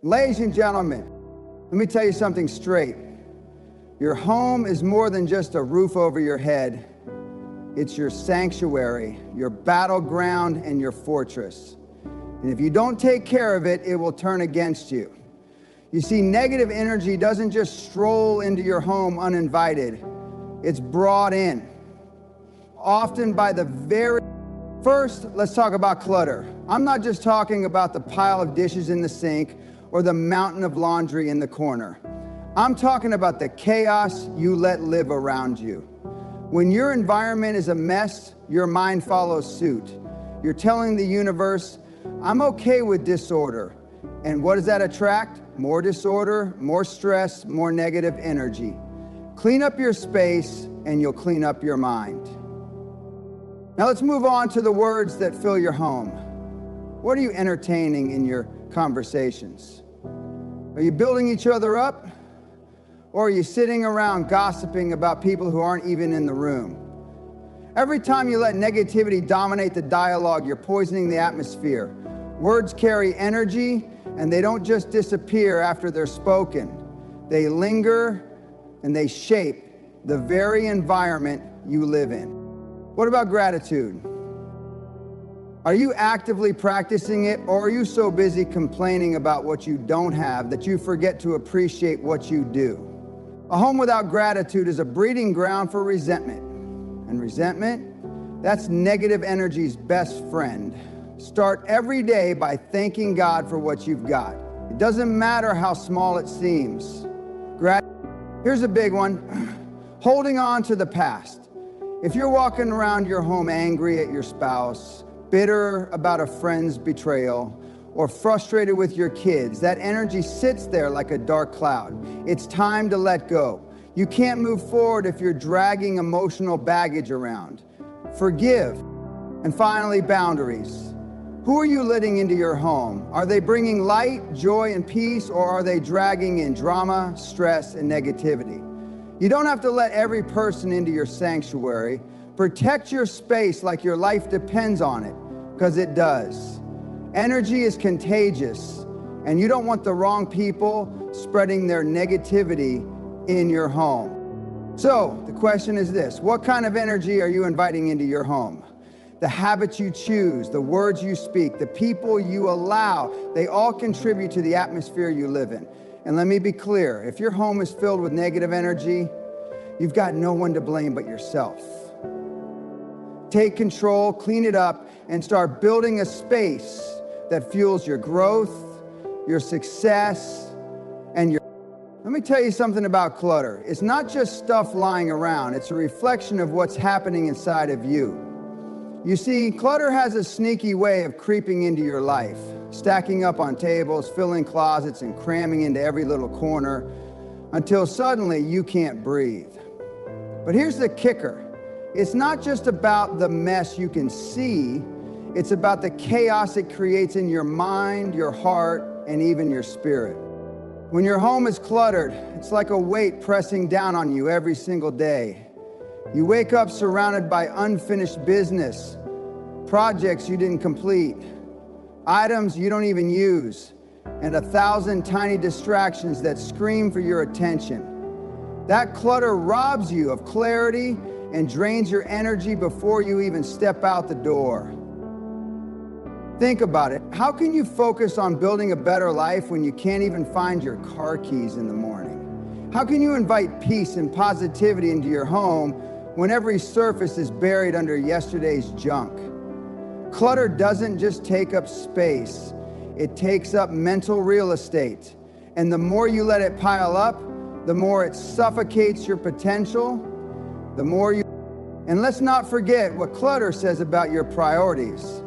Ladies and gentlemen, let me tell you something straight. Your home is more than just a roof over your head. It's your sanctuary, your battleground, and your fortress. And if you don't take care of it, it will turn against you. You see, negative energy doesn't just stroll into your home uninvited. It's brought in, often by the very... First, let's talk about clutter. I'm not just talking about the pile of dishes in the sink or the mountain of laundry in the corner. I'm talking about the chaos you let live around you. When your environment is a mess, your mind follows suit. You're telling the universe, I'm okay with disorder. And what does that attract? More disorder, more stress, more negative energy. Clean up your space and you'll clean up your mind. Now let's move on to the words that fill your home. What are you entertaining in your conversations? Are you building each other up? Or are you sitting around gossiping about people who aren't even in the room? Every time you let negativity dominate the dialogue, you're poisoning the atmosphere. Words carry energy, and they don't just disappear after they're spoken. They linger, and they shape the very environment you live in. What about gratitude? Are you actively practicing it, or are you so busy complaining about what you don't have that you forget to appreciate what you do? A home without gratitude is a breeding ground for resentment. And resentment, that's negative energy's best friend. Start every day by thanking God for what you've got. It doesn't matter how small it seems. Here's a big one. Holding on to the past. If you're walking around your home angry at your spouse, bitter about a friend's betrayal, or frustrated with your kids, that energy sits there like a dark cloud. It's time to let go. You can't move forward if you're dragging emotional baggage around. Forgive. And finally, boundaries. Who are you letting into your home? Are they bringing light, joy, and peace, or are they dragging in drama, stress, and negativity? You don't have to let every person into your sanctuary. Protect your space like your life depends on it, because it does. Energy is contagious, and you don't want the wrong people spreading their negativity in your home. So the question is this: what kind of energy are you inviting into your home? The habits you choose, the words you speak, the people you allow, they all contribute to the atmosphere you live in. And let me be clear, if your home is filled with negative energy, you've got no one to blame but yourself. Take control, clean it up, and start building a space that fuels your growth, your success, and your... Let me tell you something about clutter. It's not just stuff lying around. It's a reflection of what's happening inside of you. You see, clutter has a sneaky way of creeping into your life, stacking up on tables, filling closets, and cramming into every little corner until suddenly you can't breathe. But here's the kicker. It's not just about the mess you can see. It's about the chaos it creates in your mind, your heart, and even your spirit. When your home is cluttered, it's like a weight pressing down on you every single day. You wake up surrounded by unfinished business, projects you didn't complete, items you don't even use, and 1,000 tiny distractions that scream for your attention. That clutter robs you of clarity and drains your energy before you even step out the door. Think about it. How can you focus on building a better life when you can't even find your car keys in the morning? How can you invite peace and positivity into your home when every surface is buried under yesterday's junk? Clutter doesn't just take up space, it takes up mental real estate. And the more you let it pile up, the more it suffocates your potential, the more you... And let's not forget what clutter says about your priorities.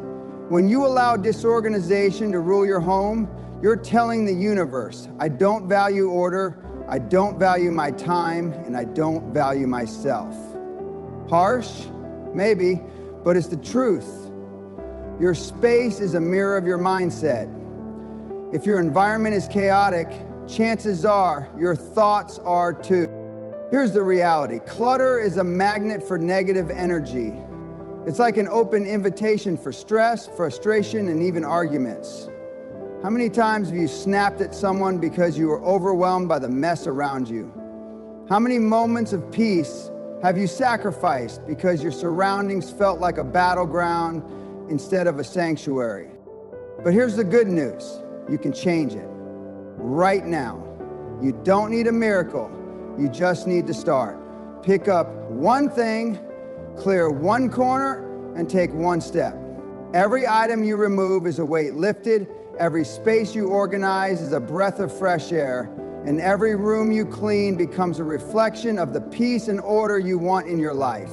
When you allow disorganization to rule your home, you're telling the universe, I don't value order, I don't value my time, and I don't value myself. Harsh? Maybe, but it's the truth. Your space is a mirror of your mindset. If your environment is chaotic, chances are your thoughts are too. Here's the reality. Clutter is a magnet for negative energy. It's like an open invitation for stress, frustration, and even arguments. How many times have you snapped at someone because you were overwhelmed by the mess around you? How many moments of peace have you sacrificed because your surroundings felt like a battleground instead of a sanctuary? But here's the good news. You can change it right now. You don't need a miracle. You just need to start. Pick up one thing, clear one corner, and take one step. Every item you remove is a weight lifted. Every space you organize is a breath of fresh air. And every room you clean becomes a reflection of the peace and order you want in your life.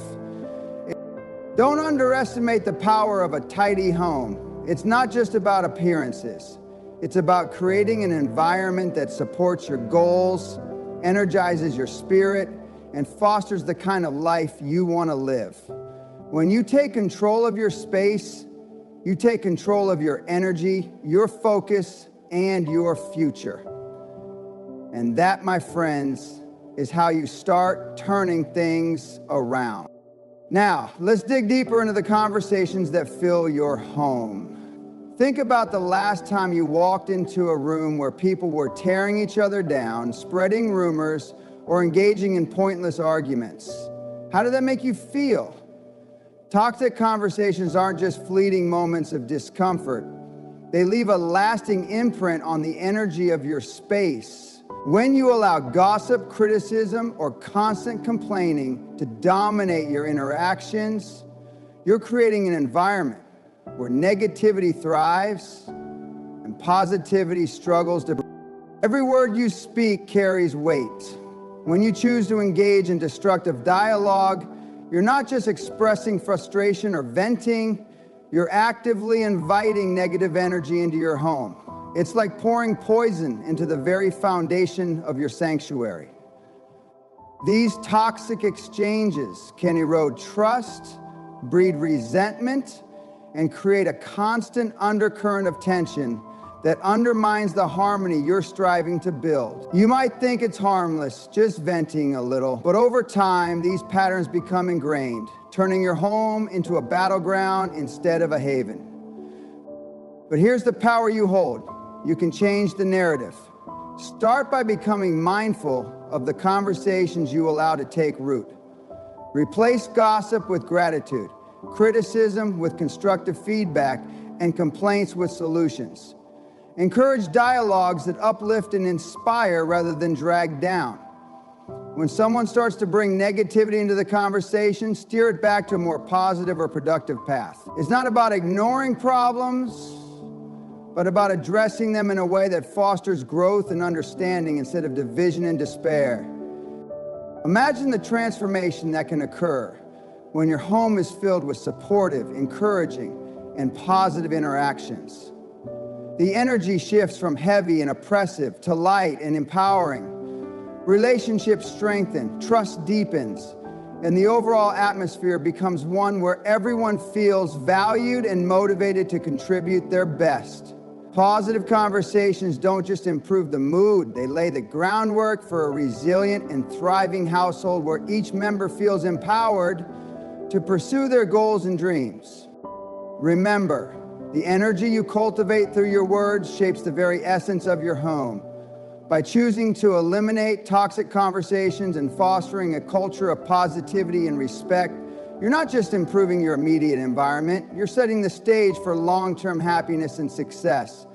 Don't underestimate the power of a tidy home. It's not just about appearances. It's about creating an environment that supports your goals, energizes your spirit, and fosters the kind of life you want to live. When you take control of your space, you take control of your energy, your focus, and your future. And that, my friends, is how you start turning things around. Now, let's dig deeper into the conversations that fill your home. Think about the last time you walked into a room where people were tearing each other down, spreading rumors, or engaging in pointless arguments. How did that make you feel? Toxic conversations aren't just fleeting moments of discomfort. They leave a lasting imprint on the energy of your space. When you allow gossip, criticism, or constant complaining to dominate your interactions, you're creating an environment where negativity thrives and positivity struggles to. Every word you speak carries weight. When you choose to engage in destructive dialogue, you're not just expressing frustration or venting, you're actively inviting negative energy into your home. It's like pouring poison into the very foundation of your sanctuary. These toxic exchanges can erode trust, breed resentment, and create a constant undercurrent of tension that undermines the harmony you're striving to build. You might think it's harmless, just venting a little, but over time, these patterns become ingrained, turning your home into a battleground instead of a haven. But here's the power you hold. You can change the narrative. Start by becoming mindful of the conversations you allow to take root. Replace gossip with gratitude, criticism with constructive feedback, and complaints with solutions. Encourage dialogues that uplift and inspire rather than drag down. When someone starts to bring negativity into the conversation, steer it back to a more positive or productive path. It's not about ignoring problems, but about addressing them in a way that fosters growth and understanding instead of division and despair. Imagine the transformation that can occur when your home is filled with supportive, encouraging, and positive interactions. The energy shifts from heavy and oppressive to light and empowering. Relationships strengthen, trust deepens, and the overall atmosphere becomes one where everyone feels valued and motivated to contribute their best. Positive conversations don't just improve the mood, they lay the groundwork for a resilient and thriving household where each member feels empowered to pursue their goals and dreams. Remember, the energy you cultivate through your words shapes the very essence of your home. By choosing to eliminate toxic conversations and fostering a culture of positivity and respect, you're not just improving your immediate environment, you're setting the stage for long-term happiness and success.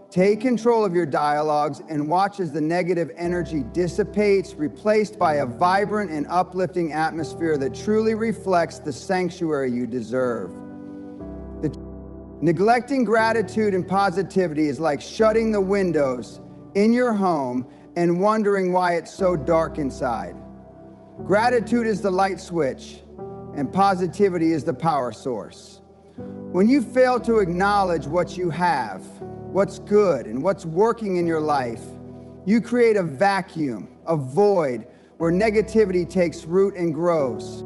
Take control of your dialogues and watch as the negative energy dissipates, replaced by a vibrant and uplifting atmosphere that truly reflects the sanctuary you deserve. Neglecting gratitude and positivity is like shutting the windows in your home and wondering why it's so dark inside. Gratitude is the light switch, and positivity is the power source. When you fail to acknowledge what you have, what's good, and what's working in your life, you create a vacuum, a void, where negativity takes root and grows.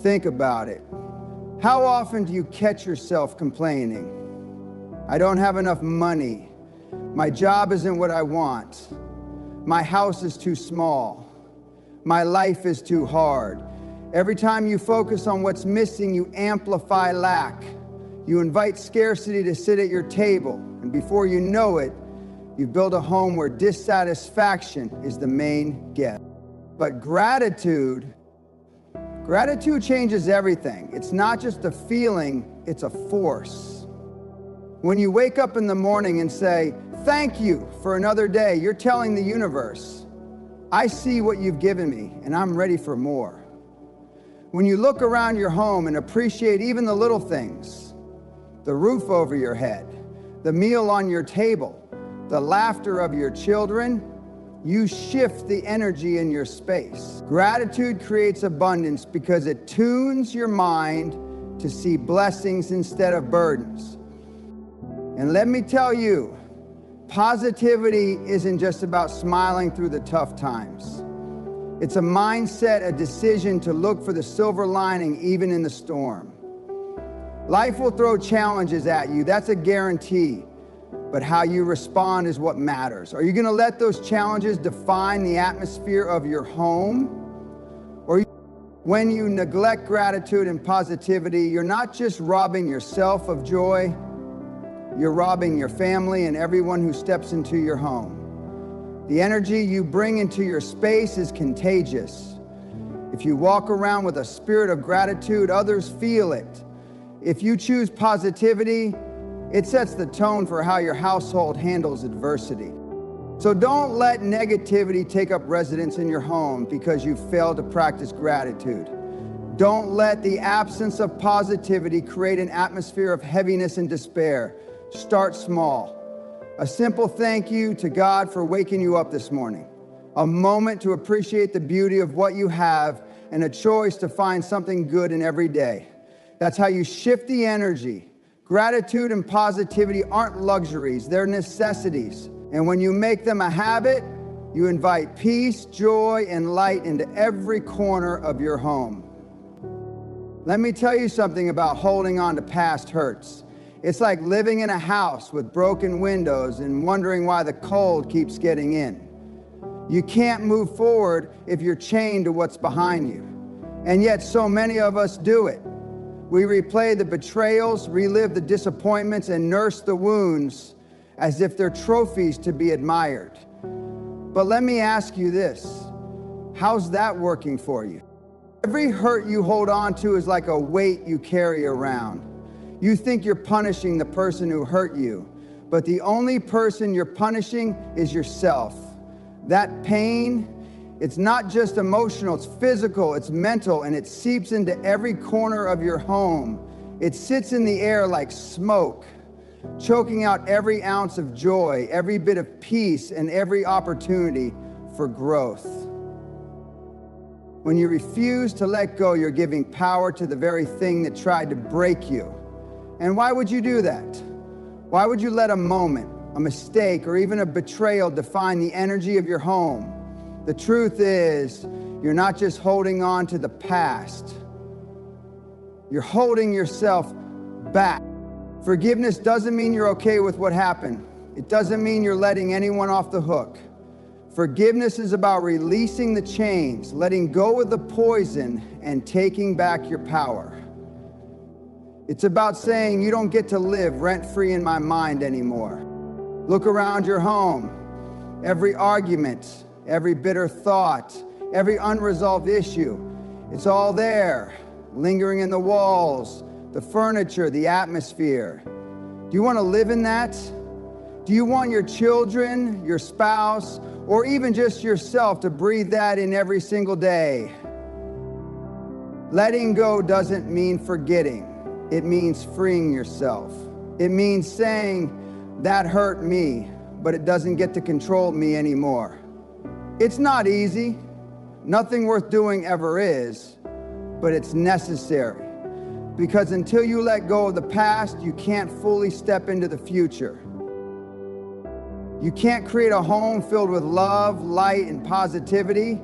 Think about it. How often do you catch yourself complaining? I don't have enough money. My job isn't what I want. My house is too small. My life is too hard. Every time you focus on what's missing, you amplify lack. You invite scarcity to sit at your table, and before you know it, You've built a home where dissatisfaction is the main guest. But gratitude changes everything. It's not just a feeling, it's a force. When you wake up in the morning and say, "Thank you for another day," you're telling the universe, "I see what you've given me and I'm ready for more." When you look around your home and appreciate even the little things, the roof over your head, the meal on your table, the laughter of your children, you shift the energy in your space. Gratitude creates abundance because it tunes your mind to see blessings instead of burdens. And let me tell you, positivity isn't just about smiling through the tough times. It's a mindset, a decision to look for the silver lining even in the storm. Life will throw challenges at you, that's a guarantee. But how you respond is what matters. Are you going to let those challenges define the atmosphere of your home? Or when you neglect gratitude and positivity, you're not just robbing yourself of joy, you're robbing your family and everyone who steps into your home. The energy you bring into your space is contagious. If you walk around with a spirit of gratitude, others feel it. If you choose positivity, it sets the tone for how your household handles adversity. So don't let negativity take up residence in your home because you failed to practice gratitude. Don't let the absence of positivity create an atmosphere of heaviness and despair. Start small. A simple thank you to God for waking you up this morning. A moment to appreciate the beauty of what you have and a choice to find something good in every day. That's how you shift the energy. Gratitude and positivity aren't luxuries, they're necessities. And when you make them a habit, you invite peace, joy, and light into every corner of your home. Let me tell you something about holding on to past hurts. It's like living in a house with broken windows and wondering why the cold keeps getting in. You can't move forward if you're chained to what's behind you. And yet so many of us do it. We replay the betrayals, relive the disappointments, and nurse the wounds as if they're trophies to be admired. But let me ask you this, how's that working for you? Every hurt you hold on to is like a weight you carry around. You think you're punishing the person who hurt you, but the only person you're punishing is yourself. That pain, it's not just emotional, it's physical, it's mental, and it seeps into every corner of your home. It sits in the air like smoke, choking out every ounce of joy, every bit of peace, and every opportunity for growth. When you refuse to let go, you're giving power to the very thing that tried to break you. And why would you do that? Why would you let a moment, a mistake, or even a betrayal define the energy of your home? The truth is, you're not just holding on to the past. You're holding yourself back. Forgiveness doesn't mean you're okay with what happened. It doesn't mean you're letting anyone off the hook. Forgiveness is about releasing the chains, letting go of the poison, and taking back your power. It's about saying you don't get to live rent-free in my mind anymore. Look around your home. Every argument, every bitter thought, every unresolved issue, it's all there, lingering in the walls, the furniture, the atmosphere. Do you want to live in that? Do you want your children, your spouse, or even just yourself to breathe that in every single day? Letting go doesn't mean forgetting. It means freeing yourself. It means saying, that hurt me, but it doesn't get to control me anymore. It's not easy. Nothing worth doing ever is, but it's necessary. Because until you let go of the past, you can't fully step into the future. You can't create a home filled with love, light, and positivity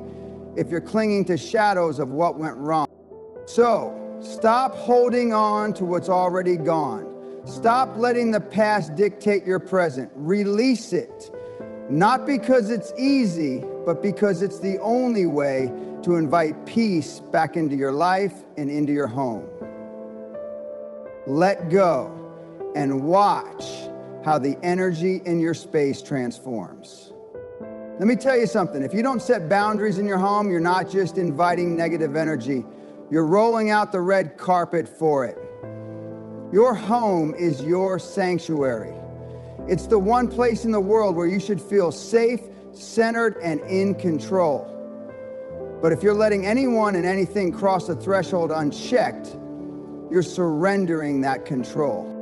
if you're clinging to shadows of what went wrong. So, stop holding on to what's already gone. Stop letting the past dictate your present. Release it. Not because it's easy, but because it's the only way to invite peace back into your life and into your home. Let go and watch how the energy in your space transforms. Let me tell you something. If you don't set boundaries in your home, you're not just inviting negative energy. You're rolling out the red carpet for it. Your home is your sanctuary. It's the one place in the world where you should feel safe, centered, and in control. But if you're letting anyone and anything cross the threshold unchecked, you're surrendering that control.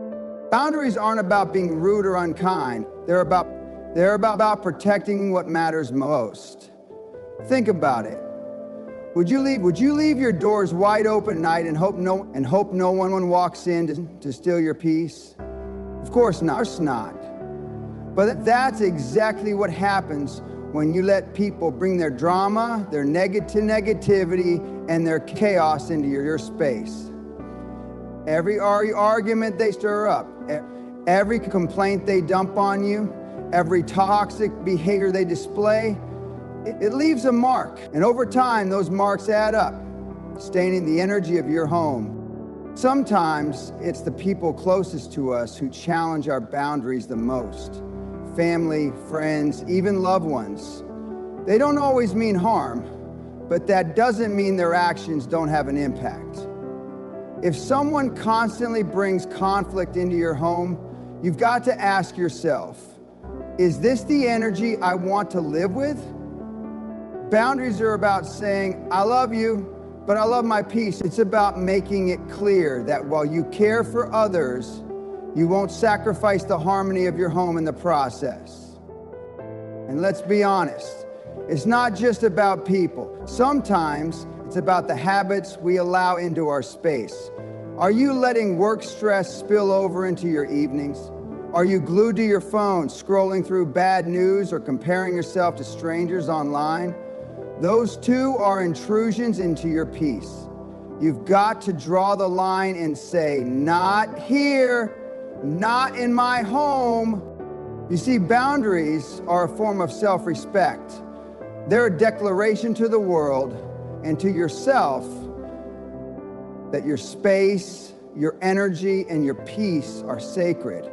Boundaries aren't about being rude or unkind. They're about protecting what matters most. Think about it. Would you leave your doors wide open at night and hope no one walks in to steal your peace? Of course not. But that's exactly what happens when you let people bring their drama, their negativity, and their chaos into your space. Every argument they stir up, every complaint they dump on you, every toxic behavior they display, it leaves a mark. And over time, those marks add up, staining the energy of your home. Sometimes it's the people closest to us who challenge our boundaries the most. Family, friends, even loved ones. They don't always mean harm, but that doesn't mean their actions don't have an impact. If someone constantly brings conflict into your home, you've got to ask yourself, is this the energy I want to live with? Boundaries are about saying, I love you, but I love my peace. It's about making it clear that while you care for others, you won't sacrifice the harmony of your home in the process. And let's be honest, it's not just about people. Sometimes it's about the habits we allow into our space. Are you letting work stress spill over into your evenings? Are you glued to your phone, scrolling through bad news or comparing yourself to strangers online? Those two are intrusions into your peace. You've got to draw the line and say, not here, not in my home. You see, boundaries are a form of self-respect. They're a declaration to the world and to yourself that your space, your energy, and your peace are sacred.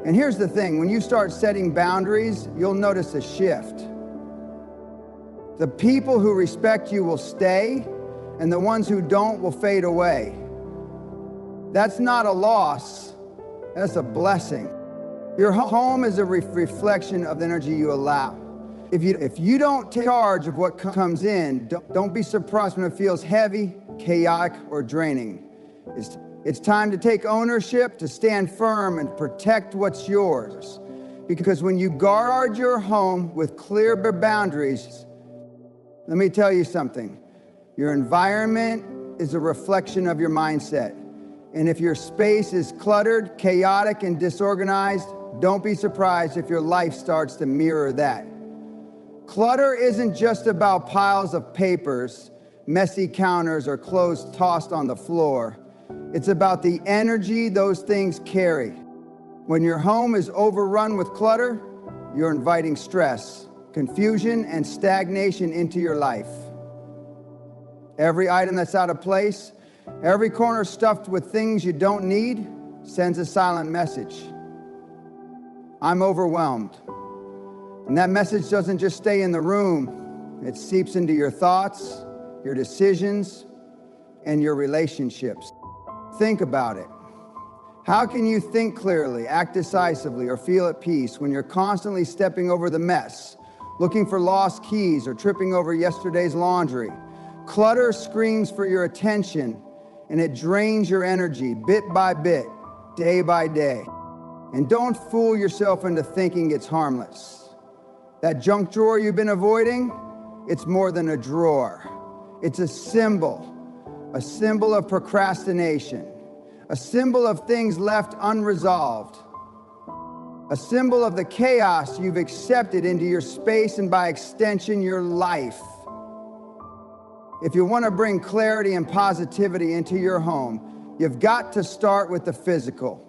And here's the thing, when you start setting boundaries, you'll notice a shift. The people who respect you will stay, and the ones who don't will fade away. That's not a loss, that's a blessing. Your home is a reflection of the energy you allow. If you don't take charge of what comes in, don't be surprised when it feels heavy, chaotic, or draining. It's time to take ownership, to stand firm and protect what's yours. Because when you guard your home with clear boundaries, let me tell you something. Your environment is a reflection of your mindset. And if your space is cluttered, chaotic, and disorganized, don't be surprised if your life starts to mirror that. Clutter isn't just about piles of papers, messy counters, or clothes tossed on the floor. It's about the energy those things carry. When your home is overrun with clutter, you're inviting stress, confusion, and stagnation into your life. Every item that's out of place, every corner stuffed with things you don't need, sends a silent message. I'm overwhelmed. And that message doesn't just stay in the room, it seeps into your thoughts, your decisions, and your relationships. Think about it. How can you think clearly, act decisively, or feel at peace when you're constantly stepping over the mess, looking for lost keys, or tripping over yesterday's laundry? Clutter screams for your attention, and it drains your energy bit by bit, day by day. And don't fool yourself into thinking it's harmless. That junk drawer you've been avoiding, it's more than a drawer. It's a symbol of procrastination, a symbol of things left unresolved, a symbol of the chaos you've accepted into your space and by extension, your life. If you want to bring clarity and positivity into your home, you've got to start with the physical.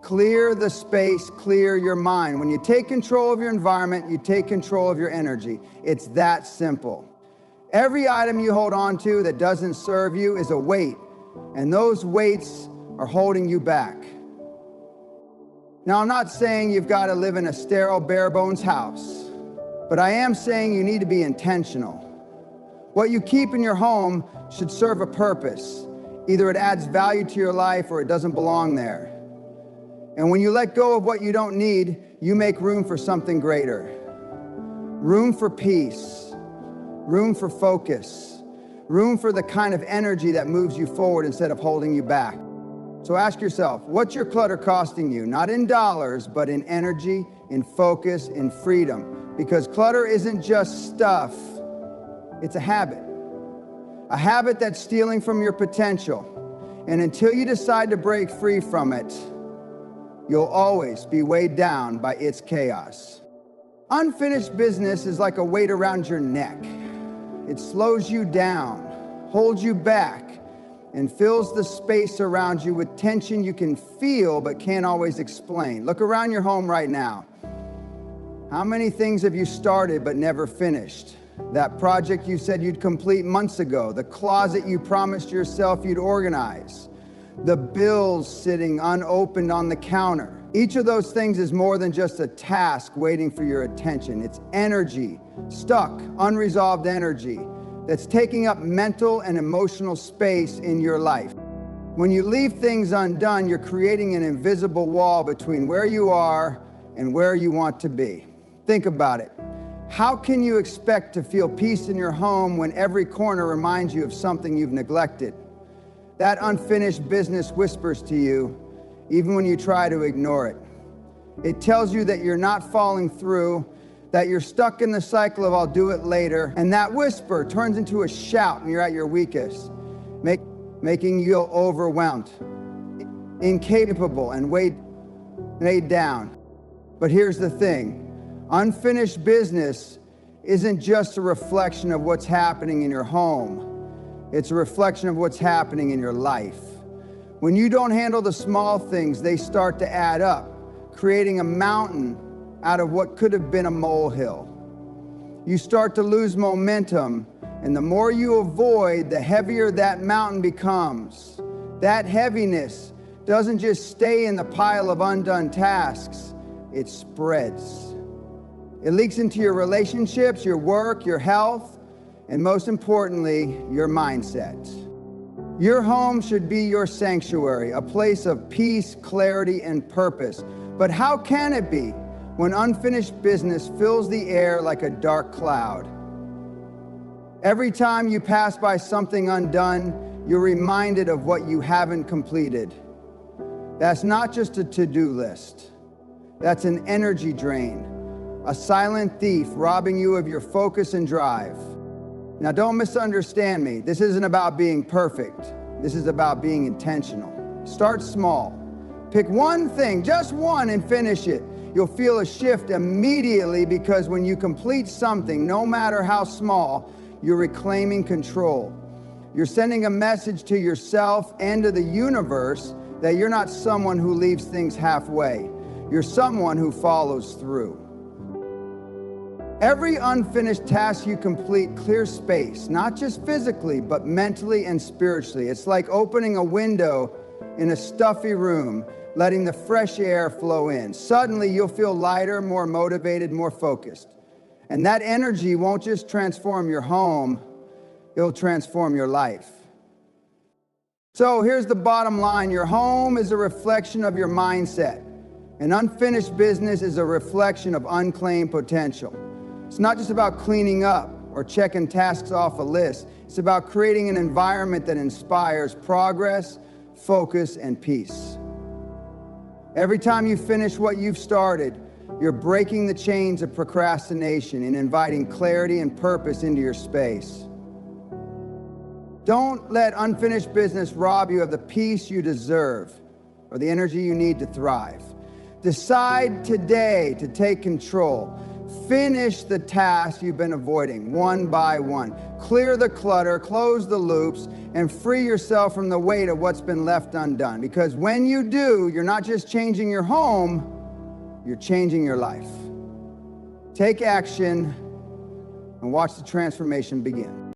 Clear the space, clear your mind. When you take control of your environment, you take control of your energy. It's that simple. Every item you hold on to that doesn't serve you is a weight, and those weights are holding you back. Now, I'm not saying you've got to live in a sterile, bare-bones house, but I am saying you need to be intentional. What you keep in your home should serve a purpose. Either it adds value to your life or it doesn't belong there. And when you let go of what you don't need, you make room for something greater. Room for peace, room for focus, room for the kind of energy that moves you forward instead of holding you back. So ask yourself, what's your clutter costing you? Not in dollars, but in energy, in focus, in freedom. Because clutter isn't just stuff, it's a habit. A habit that's stealing from your potential. And until you decide to break free from it, you'll always be weighed down by its chaos. Unfinished business is like a weight around your neck. It slows you down, holds you back, and fills the space around you with tension you can feel but can't always explain. Look around your home right now. How many things have you started but never finished? That project you said you'd complete months ago, the closet you promised yourself you'd organize, the bills sitting unopened on the counter. Each of those things is more than just a task waiting for your attention. It's energy, stuck, unresolved energy that's taking up mental and emotional space in your life. When you leave things undone, you're creating an invisible wall between where you are and where you want to be. Think about it. How can you expect to feel peace in your home when every corner reminds you of something you've neglected? That unfinished business whispers to you, even when you try to ignore it. It tells you that you're not following through, that you're stuck in the cycle of I'll do it later, and that whisper turns into a shout when you're at your weakest, making you feel overwhelmed, incapable, and weighed down. But here's the thing. Unfinished business isn't just a reflection of what's happening in your home. It's a reflection of what's happening in your life. When you don't handle the small things, they start to add up, creating a mountain out of what could have been a molehill. You start to lose momentum, and the more you avoid, the heavier that mountain becomes. That heaviness doesn't just stay in the pile of undone tasks, it spreads. It leaks into your relationships, your work, your health, and most importantly, your mindset. Your home should be your sanctuary, a place of peace, clarity, and purpose. But how can it be when unfinished business fills the air like a dark cloud? Every time you pass by something undone, you're reminded of what you haven't completed. That's not just a to-do list. That's an energy drain, a silent thief robbing you of your focus and drive. Now, don't misunderstand me. This isn't about being perfect. This is about being intentional. Start small. Pick one thing, just one, and finish it. You'll feel a shift immediately because when you complete something, no matter how small, you're reclaiming control. You're sending a message to yourself and to the universe that you're not someone who leaves things halfway. You're someone who follows through. Every unfinished task you complete clears space, not just physically, but mentally and spiritually. It's like opening a window in a stuffy room, letting the fresh air flow in. Suddenly, you'll feel lighter, more motivated, more focused. And that energy won't just transform your home, it'll transform your life. So here's the bottom line. Your home is a reflection of your mindset. And unfinished business is a reflection of unclaimed potential. It's not just about cleaning up or checking tasks off a list. It's about creating an environment that inspires progress, focus, and peace. Every time you finish what you've started, you're breaking the chains of procrastination and inviting clarity and purpose into your space. Don't let unfinished business rob you of the peace you deserve or the energy you need to thrive. Decide today to take control. Finish the tasks you've been avoiding one by one. Clear the clutter, close the loops, and free yourself from the weight of what's been left undone. Because when you do, you're not just changing your home, you're changing your life. Take action and watch the transformation begin.